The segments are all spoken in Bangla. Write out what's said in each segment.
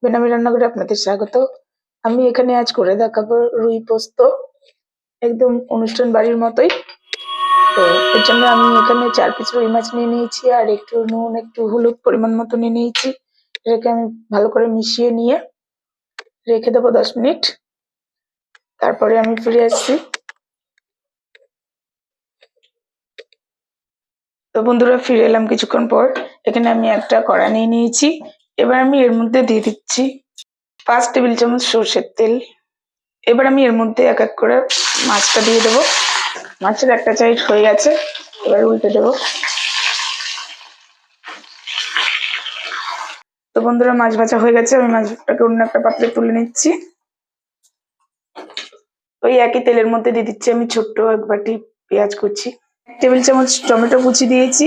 বেনামি রান্নাঘরে আপনাদের স্বাগত। আমি এখানে আজ করে দেখাবো রুই পোস্ত, একদম অনুষ্ঠান বাড়ির মতোই। তো এর জন্য আমি এখানে 4 পিস রুই মাছ নিয়ে নিয়েছি, আর একটু নুন, একটু হলুদ পরিমাণ মতো নিয়ে নিয়েছি। এটাকে আমি ভালো করে মিশিয়ে নিয়ে রেখে দেবো 10 মিনিট। তারপরে আমি ফিরে আসছি। তো বন্ধুরা, ফিরে এলাম কিছুক্ষণ পর। এখানে আমি একটা কড়া নিয়ে নিয়েছি। এবার আমি এর মধ্যে দিয়ে দিচ্ছি 5 টেবিল চামচ সর্ষের তেল। এবার আমি এর মধ্যে এক এক করে মাছটা দিয়ে দেবো। মাছের একটা সাইড হয়ে গেছে, এবার উল্টে দেবো। তো বন্ধুরা, মাছ ভাজা হয়ে গেছে, আমি মাছটাকে অন্য একটা পাত্রে তুলে নিচ্ছি। ওই একই তেলের মধ্যে দিয়ে দিচ্ছি আমি ছোট্ট এক বাটি পেঁয়াজ কুচি, 1 টেবিল চামচ টমেটো কুচি দিয়েছি,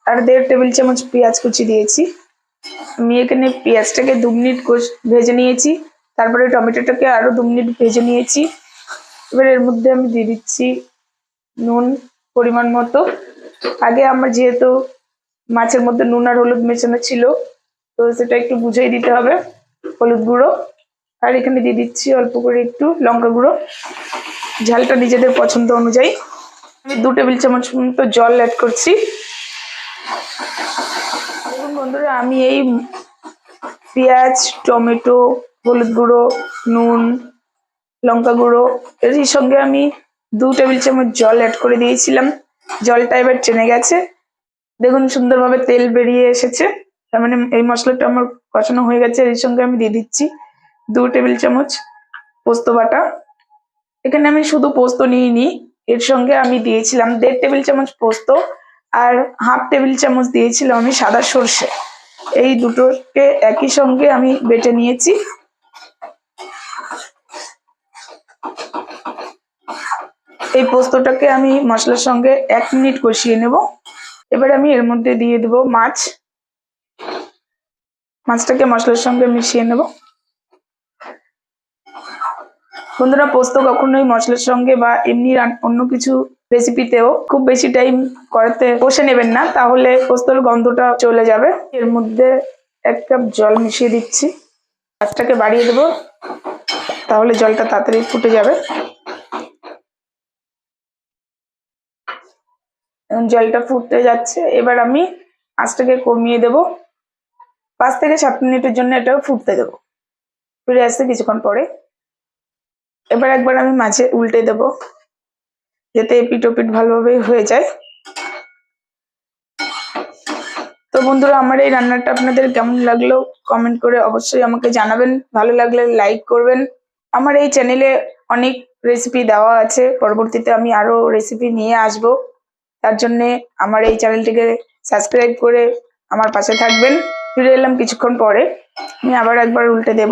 আর 1.5 টেবিল চামচ পেঁয়াজ কুচি দিয়েছি। আমি এখানে পেঁয়াজটাকে 2 মিনিট ভেজে নিয়েছি, তারপরে টমেটোটাকে আরো 2 মিনিট ভেজে নিয়েছি। এবার এর মধ্যে আমি দিয়ে দিচ্ছি নুন পরিমাণ মতো। আগে আমার যেহেতু মাছের মধ্যে নুন আর হলুদ মেশানো ছিল, তো সেটা একটু বুঝেই দিতে হবে। হলুদ গুঁড়ো, আর এখানে দিয়ে দিচ্ছি অল্প করে একটু লঙ্কা গুঁড়ো, ঝালটা নিজেদের পছন্দ অনুযায়ী। আমি 2 টেবিল চামচ মতো জল অ্যাড করছি। দেখুন বন্ধুরা, আমি এই পেঁয়াজ, টমেটো, হলুদ গুঁড়ো, নুন, লঙ্কা গুঁড়ো এর সঙ্গে আমি 2 টেবিল চামচ জল অ্যাড করে দিয়েছিলাম। জলটা এবার টেনে গেছে, দেখুন সুন্দরভাবে তেল বেরিয়ে এসেছে। তার মানে এই মশলাটা আমার কষানো হয়ে গেছে। এর সঙ্গে আমি দিয়ে দিচ্ছি 2 টেবিল চামচ পোস্ত বাটা। এখানে আমি শুধু পোস্ত নিইনি, এর সঙ্গে আমি দিয়েছিলাম 1.5 টেবিল চামচ পোস্ত, আর 1/2 টেবিল চামচ দিয়েছিলাম আমি সাদা সর্ষে। এই দুটোকে একই সঙ্গে আমি বেটে নিয়েছি। এই পোস্তটাকে আমি মশলার সঙ্গে 1 মিনিট কষিয়ে নেব। এবার আমি এর মধ্যে দিয়ে দেবো মাছটাকে মশলার সঙ্গে মিশিয়ে নেব। বন্ধুরা, পোস্ত কখনোই মশলার সঙ্গে বা এমনি অন্য কিছু রেসিপিতেও খুব বেশি টাইম করাতে কষে নেবেন না, তাহলে পোস্তর গন্ধটা চলে যাবে। এর মধ্যে 1 কাপ জল মিশিয়ে দিচ্ছি। আঁচটাকে বাড়িয়ে দেবো, তাহলে জলটা তাড়াতাড়ি ফুটে যাবে। জলটা ফুটতে যাচ্ছে, এবার আমি আঁচটাকে কমিয়ে দেব। 5 থেকে 7 মিনিটের জন্য এটাও ফুটতে দেবো। ফিরে আসতে কিছুক্ষণ পরে। এবার একবার আমি মাঝে উল্টে দেব, যাতে এপিট ওপিট ভালোভাবে হয়ে যায়। তো বন্ধুরা, আমার এই রান্নাটা আপনাদের কেমন লাগলো কমেন্ট করে অবশ্যই আমাকে জানাবেন। ভালো লাগলে লাইক করবেন। আমার এই চ্যানেলে অনেক রেসিপি দেওয়া আছে, পরবর্তীতে আমি আরো রেসিপি নিয়ে আসব। তার জন্যে আমার এই চ্যানেলটিকে সাবস্ক্রাইব করে আমার পাশে থাকবেন। ফিরে এলাম কিছুক্ষণ পরে, আমি আবার একবার উল্টে দেব।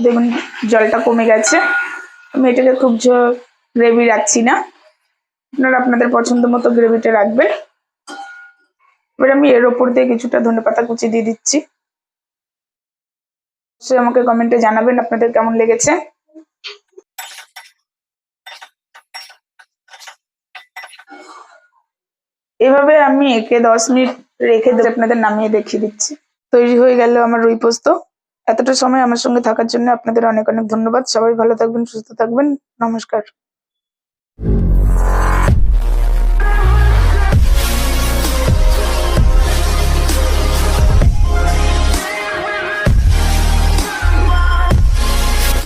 দেখুন জলটা কমে গেছে। আমি এটাকে খুব গ্রেভি রাখছি না, আপনারা আপনাদের পছন্দ মতো গ্রেভিটা রাখবেন। এবার আমি এর ওপর দিয়ে কিছুটা ধনেপাতা কুচি দিয়ে দিচ্ছি। সে আমাকে কমেন্টে জানাবেন আপনাদের কেমন লেগেছে। এভাবে আমি একে 10 মিনিট রেখে আপনাদের নামিয়ে দেখিয়ে দিচ্ছি। তৈরি হয়ে গেল আমার রুই পোস্ত। এতটা সময় আমার সঙ্গে থাকার জন্য আপনাদের অনেক অনেক ধন্যবাদ। সবাই ভালো থাকবেন, সুস্থ থাকবেন। নমস্কার।